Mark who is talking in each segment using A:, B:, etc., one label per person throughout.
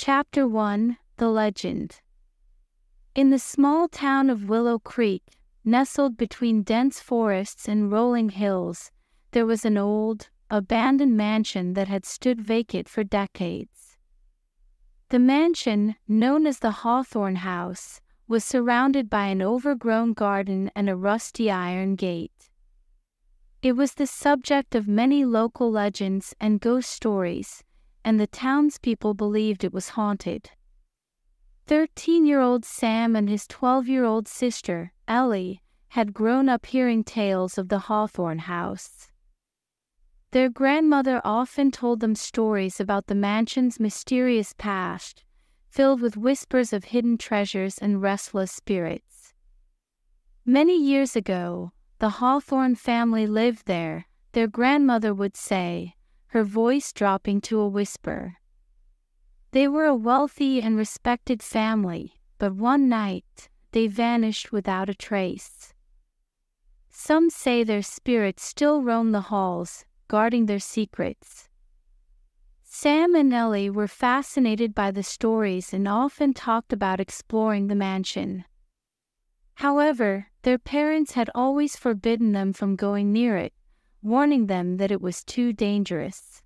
A: Chapter 1: The Legend. In the small town of Willow Creek, nestled between dense forests and rolling hills, there was an old, abandoned mansion that had stood vacant for decades. The mansion, known as the Hawthorne House, was surrounded by an overgrown garden and a rusty iron gate. It was the subject of many local legends and ghost stories, and the townspeople believed it was haunted. 13-year-old Sam and his 12-year-old sister, Ellie, had grown up hearing tales of the Hawthorne House. Their grandmother often told them stories about the mansion's mysterious past, filled with whispers of hidden treasures and restless spirits. Many years ago, the Hawthorne family lived there, their grandmother would say, her voice dropping to a whisper. They were a wealthy and respected family, but one night, they vanished without a trace. Some say their spirits still roam the halls, guarding their secrets. Sam and Ellie were fascinated by the stories and often talked about exploring the mansion. However, their parents had always forbidden them from going near it, warning them that it was too dangerous.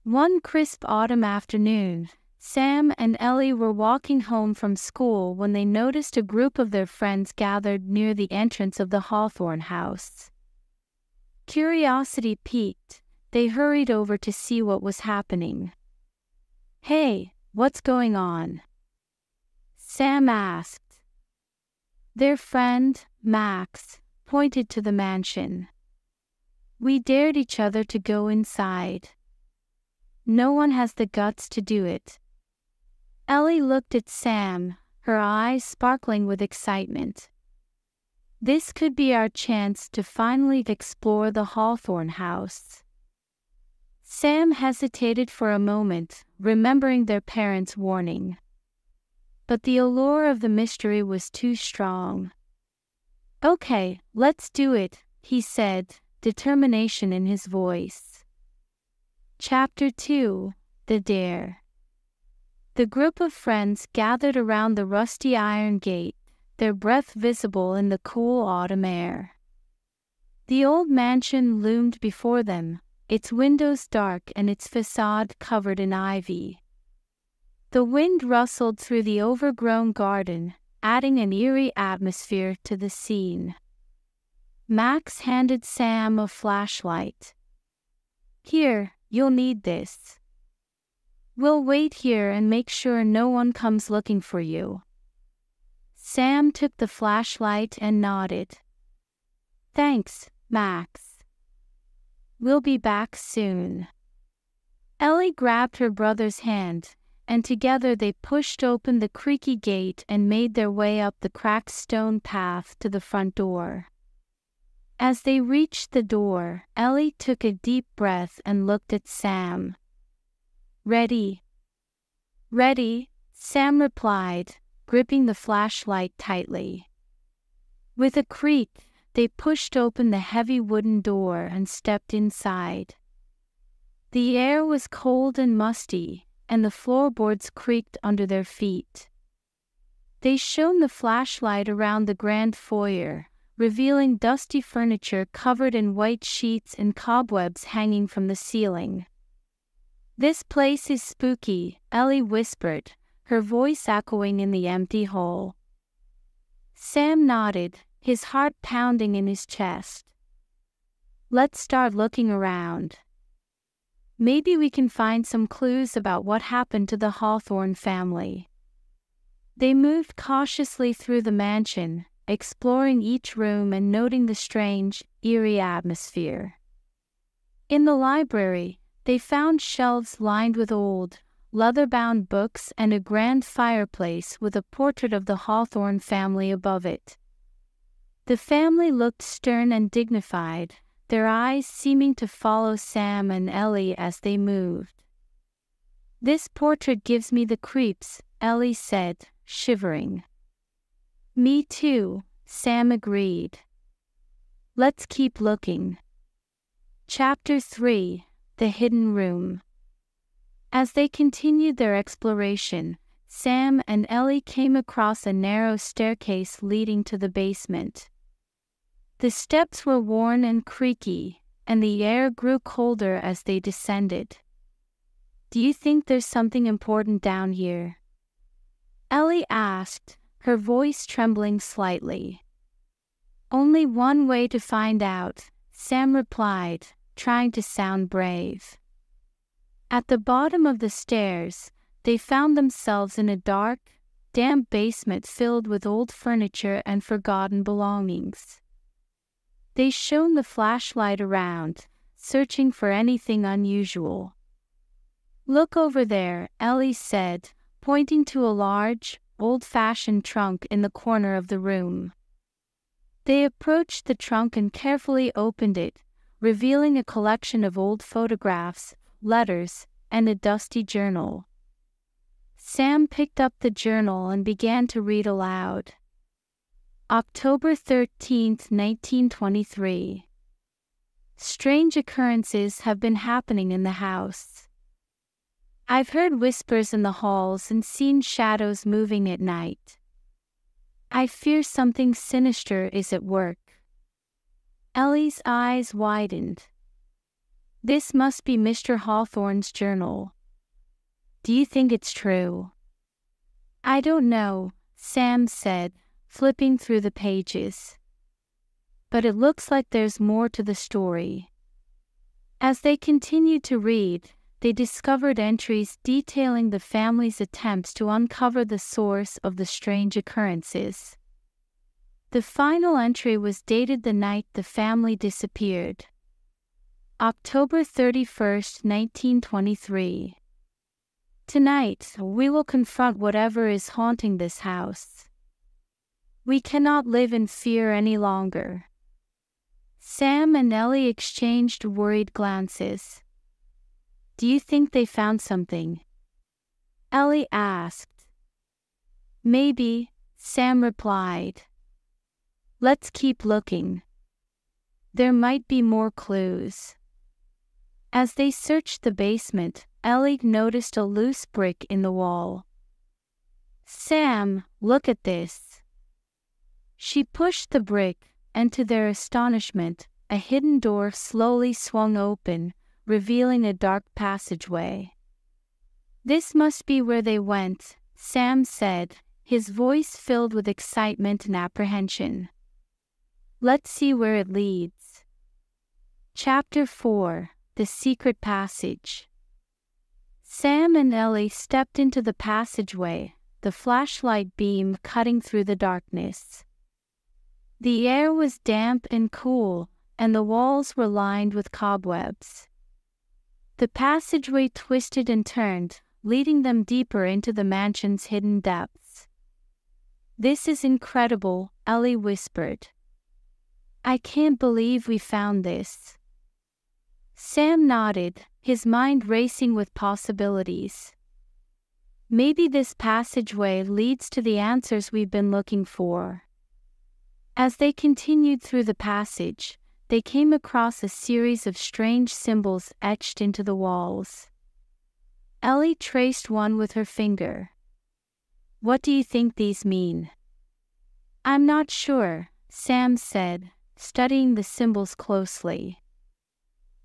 A: One crisp autumn afternoon, Sam and Ellie were walking home from school when they noticed a group of their friends gathered near the entrance of the Hawthorne House. Curiosity piqued, they hurried over to see what was happening. "Hey, what's going on?" Sam asked. Their friend, Max, pointed to the mansion. "We dared each other to go inside. No one has the guts to do it." Ellie looked at Sam, her eyes sparkling with excitement. This could be our chance to finally explore the Hawthorne House. Sam hesitated for a moment, remembering their parents' warning. But the allure of the mystery was too strong. "Okay, let's do it," he said, determination in his voice. Chapter 2: The Dare. The group of friends gathered around the rusty iron gate, their breath visible in the cool autumn air. The old mansion loomed before them, its windows dark and its facade covered in ivy. The wind rustled through the overgrown garden, adding an eerie atmosphere to the scene. Max handed Sam a flashlight. "Here, you'll need this. We'll wait here and make sure no one comes looking for you." Sam took the flashlight and nodded. "Thanks, Max. We'll be back soon." Ellie grabbed her brother's hand, and together they pushed open the creaky gate and made their way up the cracked stone path to the front door. As they reached the door, Ellie took a deep breath and looked at Sam. "Ready?" "Ready," Sam replied, gripping the flashlight tightly. With a creak, they pushed open the heavy wooden door and stepped inside. The air was cold and musty, and the floorboards creaked under their feet. They shone the flashlight around the grand foyer, revealing dusty furniture covered in white sheets and cobwebs hanging from the ceiling. "This place is spooky," Ellie whispered, her voice echoing in the empty hall. Sam nodded, his heart pounding in his chest. "Let's start looking around. Maybe we can find some clues about what happened to the Hawthorne family." They moved cautiously through the mansion, exploring each room and noting the strange, eerie atmosphere. In the library, they found shelves lined with old, leather-bound books and a grand fireplace with a portrait of the Hawthorne family above it. The family looked stern and dignified, their eyes seeming to follow Sam and Ellie as they moved. "This portrait gives me the creeps," Ellie said, shivering. "Me too," Sam agreed. "Let's keep looking." Chapter 3: The Hidden Room. As they continued their exploration, Sam and Ellie came across a narrow staircase leading to the basement. The steps were worn and creaky, and the air grew colder as they descended. "Do you think there's something important down here?" Ellie asked, her voice trembling slightly. "Only one way to find out," Sam replied, trying to sound brave. At the bottom of the stairs, they found themselves in a dark, damp basement filled with old furniture and forgotten belongings. They shone the flashlight around, searching for anything unusual. "Look over there," Ellie said, pointing to a large, old-fashioned trunk in the corner of the room. They approached the trunk and carefully opened it, revealing a collection of old photographs, letters, and a dusty journal. Sam picked up the journal and began to read aloud. October 13th, 1923. "Strange occurrences have been happening in the house. I've heard whispers in the halls and seen shadows moving at night. I fear something sinister is at work." Ellie's eyes widened. "This must be Mr. Hawthorne's journal. Do you think it's true?" "I don't know," Sam said, flipping through the pages. "But it looks like there's more to the story." As they continued to read, they discovered entries detailing the family's attempts to uncover the source of the strange occurrences. The final entry was dated the night the family disappeared. October 31st, 1923. "Tonight, we will confront whatever is haunting this house. We cannot live in fear any longer." Sam and Ellie exchanged worried glances. "Do you think they found something?" Ellie asked. "Maybe," Sam replied. "Let's keep looking. There might be more clues." As they searched the basement, Ellie noticed a loose brick in the wall. "Sam, look at this." She pushed the brick, and to their astonishment, a hidden door slowly swung open, revealing a dark passageway. "This must be where they went," Sam said, his voice filled with excitement and apprehension. "Let's see where it leads." Chapter 4: The Secret Passage. Sam and Ellie stepped into the passageway, the flashlight beam cutting through the darkness. The air was damp and cool, and the walls were lined with cobwebs. The passageway twisted and turned, leading them deeper into the mansion's hidden depths. "This is incredible," Ellie whispered. "I can't believe we found this." Sam nodded, his mind racing with possibilities. "Maybe this passageway leads to the answers we've been looking for." As they continued through the passage, they came across a series of strange symbols etched into the walls. Ellie traced one with her finger. "What do you think these mean?" "I'm not sure," Sam said, studying the symbols closely.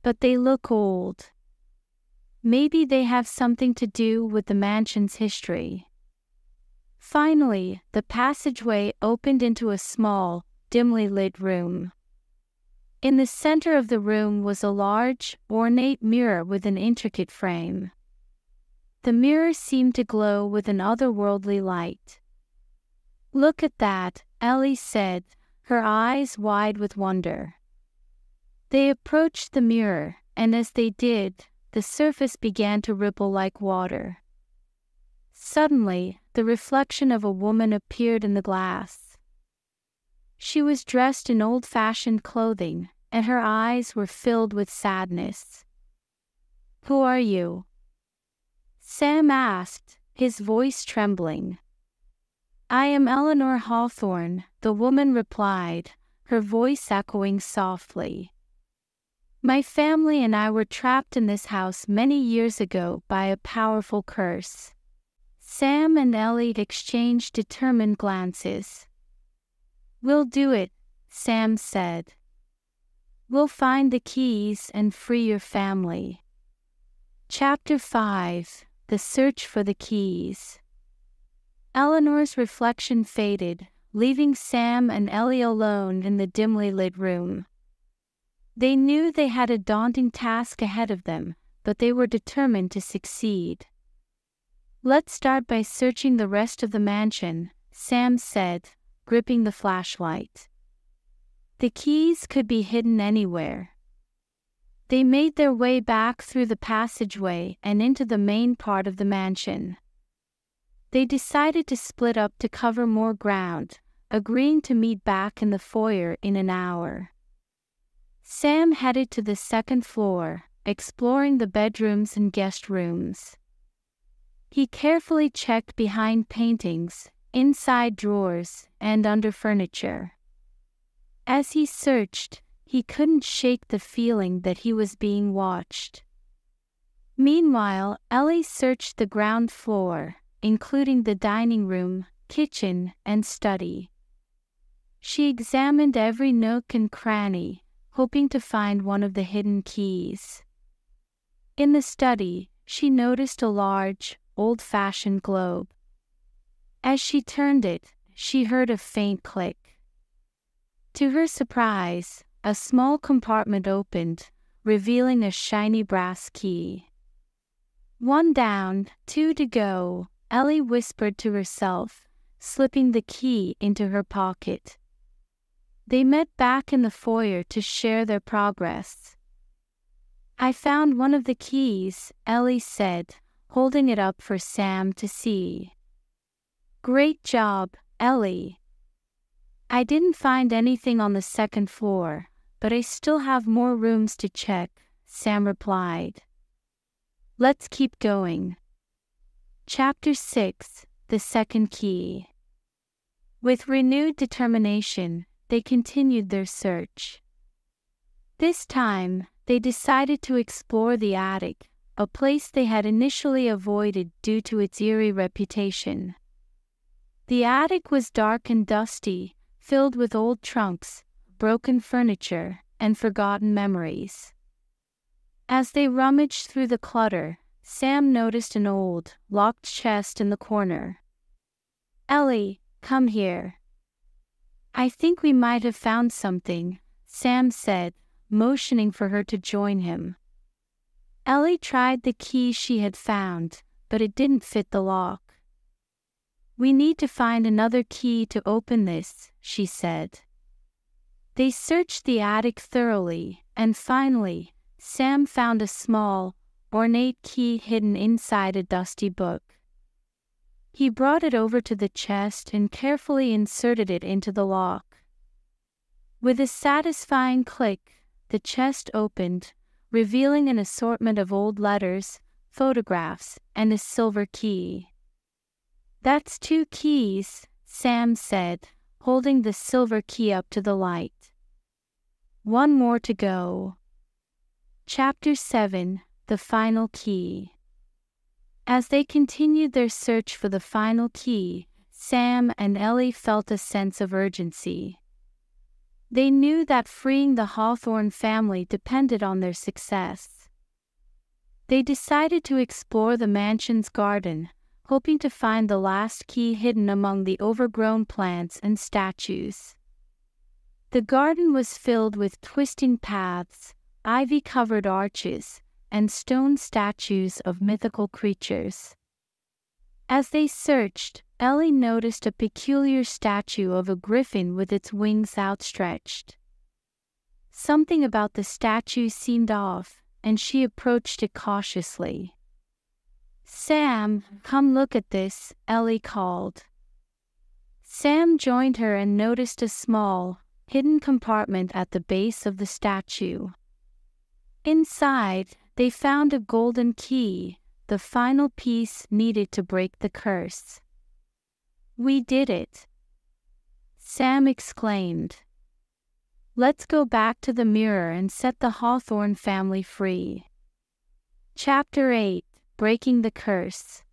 A: "But they look old. Maybe they have something to do with the mansion's history." Finally, the passageway opened into a small, dimly lit room. In the center of the room was a large, ornate mirror with an intricate frame. The mirror seemed to glow with an otherworldly light. "Look at that," Ellie said, her eyes wide with wonder. They approached the mirror, and as they did, the surface began to ripple like water. Suddenly, the reflection of a woman appeared in the glass. She was dressed in old-fashioned clothing, and her eyes were filled with sadness. "Who are you?" Sam asked, his voice trembling. "I am Eleanor Hawthorne," the woman replied, her voice echoing softly. My family and I were trapped in this house many years ago by a powerful curse. Sam and Ellie exchanged determined glances. We'll do it, Sam said. We'll find the keys and free your family. Chapter 5: The Search for the Keys. Eleanor's reflection faded, leaving Sam and Ellie alone in the dimly lit room. They knew they had a daunting task ahead of them, but they were determined to succeed. Let's start by searching the rest of the mansion, Sam said, gripping the flashlight. The keys could be hidden anywhere. They made their way back through the passageway and into the main part of the mansion. They decided to split up to cover more ground, agreeing to meet back in the foyer in an hour. Sam headed to the second floor, exploring the bedrooms and guest rooms. He carefully checked behind paintings, inside drawers, and under furniture. As he searched, he couldn't shake the feeling that he was being watched. Meanwhile, Ellie searched the ground floor, including the dining room, kitchen, and study. She examined every nook and cranny, hoping to find one of the hidden keys. In the study, she noticed a large, old-fashioned globe. As she turned it, she heard a faint click. To her surprise, a small compartment opened, revealing a shiny brass key. One down, two to go, Ellie whispered to herself, slipping the key into her pocket. They met back in the foyer to share their progress. I found one of the keys, Ellie said, holding it up for Sam to see. Great job, Ellie. I didn't find anything on the second floor, but I still have more rooms to check, Sam replied. Let's keep going. Chapter 6: The Second Key. With renewed determination, they continued their search. This time, they decided to explore the attic, a place they had initially avoided due to its eerie reputation. The attic was dark and dusty, filled with old trunks, broken furniture, and forgotten memories. As they rummaged through the clutter, Sam noticed an old, locked chest in the corner. Ellie, come here. I think we might have found something, Sam said, motioning for her to join him. Ellie tried the key she had found, but it didn't fit the lock. We need to find another key to open this, she said. They searched the attic thoroughly, and finally, Sam found a small, ornate key hidden inside a dusty book. He brought it over to the chest and carefully inserted it into the lock. With a satisfying click, the chest opened, revealing an assortment of old letters, photographs, and a silver key. That's 2 keys, Sam said, holding the silver key up to the light. One more to go. Chapter 7: The Final Key. As they continued their search for the final key, Sam and Ellie felt a sense of urgency. They knew that freeing the Hawthorne family depended on their success. They decided to explore the mansion's garden, hoping to find the last key hidden among the overgrown plants and statues. The garden was filled with twisting paths, ivy-covered arches, and stone statues of mythical creatures. As they searched, Ellie noticed a peculiar statue of a griffin with its wings outstretched. Something about the statue seemed off, and she approached it cautiously. Sam, come look at this, Ellie called. Sam joined her and noticed a small, hidden compartment at the base of the statue. Inside, they found a golden key, the final piece needed to break the curse. We did it! Sam exclaimed. Let's go back to the mirror and set the Hawthorne family free. Chapter 8: Breaking the Curse.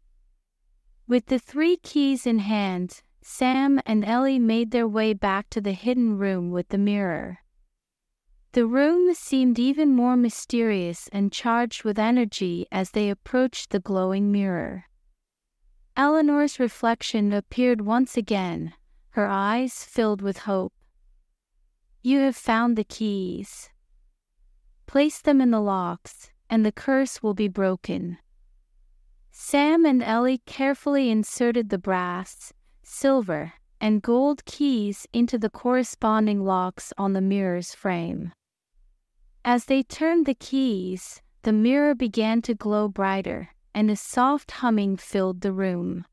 A: With the 3 keys in hand, Sam and Ellie made their way back to the hidden room with the mirror. The room seemed even more mysterious and charged with energy as they approached the glowing mirror. Eleanor's reflection appeared once again, her eyes filled with hope. You have found the keys. Place them in the locks, and the curse will be broken. Sam and Ellie carefully inserted the brass, silver, and gold keys into the corresponding locks on the mirror's frame. As they turned the keys, the mirror began to glow brighter, and a soft humming filled the room.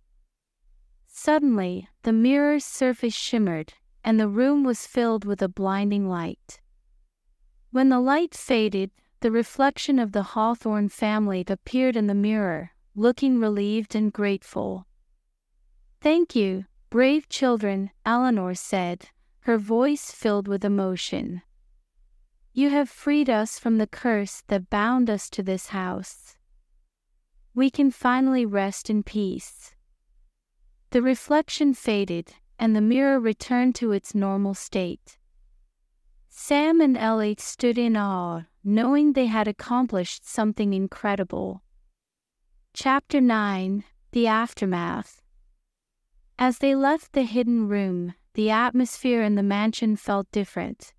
A: Suddenly, the mirror's surface shimmered, and the room was filled with a blinding light. When the light faded, the reflection of the Hawthorne family appeared in the mirror, looking relieved and grateful. "Thank you, brave children," Eleanor said, her voice filled with emotion. "You have freed us from the curse that bound us to this house. We can finally rest in peace." The reflection faded, and the mirror returned to its normal state. Sam and Ellie stood in awe, knowing they had accomplished something incredible. Chapter 9: The Aftermath. As they left the hidden room, the atmosphere in the mansion felt different.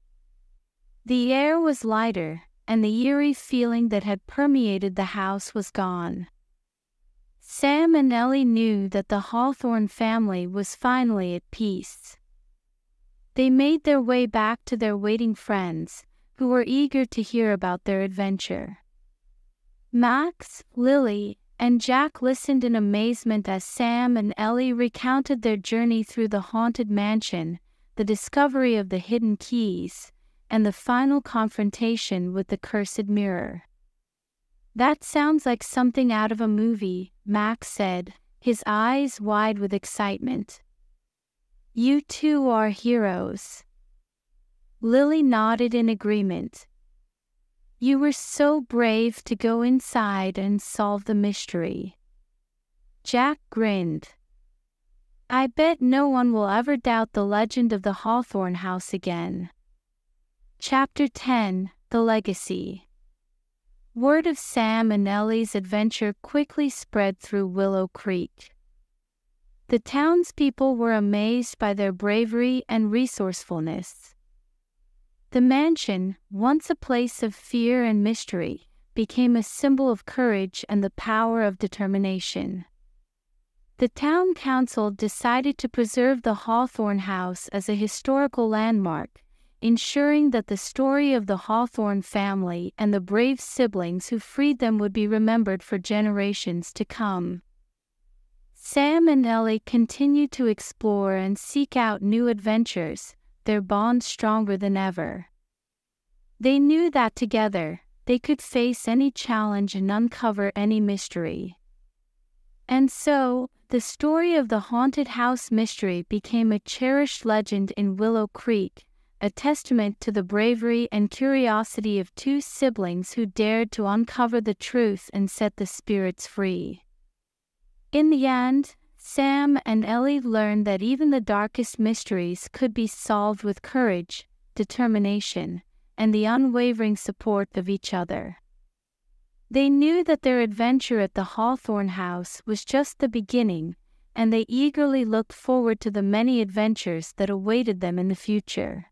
A: The air was lighter, and the eerie feeling that had permeated the house was gone. Sam and Ellie knew that the Hawthorne family was finally at peace. They made their way back to their waiting friends, who were eager to hear about their adventure. Max, Lily, and Jack listened in amazement as Sam and Ellie recounted their journey through the haunted mansion, the discovery of the hidden keys, and the final confrontation with the cursed mirror. "That sounds like something out of a movie," Max said, his eyes wide with excitement. "You two are heroes." Lily nodded in agreement. "You were so brave to go inside and solve the mystery." Jack grinned. "I bet no one will ever doubt the legend of the Hawthorne house again." Chapter 10: The Legacy. Word of Sam and Ellie's adventure quickly spread through Willow Creek. The townspeople were amazed by their bravery and resourcefulness. The mansion, once a place of fear and mystery, became a symbol of courage and the power of determination. The town council decided to preserve the Hawthorne house as a historical landmark, ensuring that the story of the Hawthorne family and the brave siblings who freed them would be remembered for generations to come. Sam and Ellie continued to explore and seek out new adventures, their bond stronger than ever. They knew that together, they could face any challenge and uncover any mystery. And so, the story of the haunted house mystery became a cherished legend in Willow Creek, a testament to the bravery and curiosity of 2 siblings who dared to uncover the truth and set the spirits free. In the end, Sam and Ellie learned that even the darkest mysteries could be solved with courage, determination, and the unwavering support of each other. They knew that their adventure at the Hawthorne house was just the beginning, and they eagerly looked forward to the many adventures that awaited them in the future.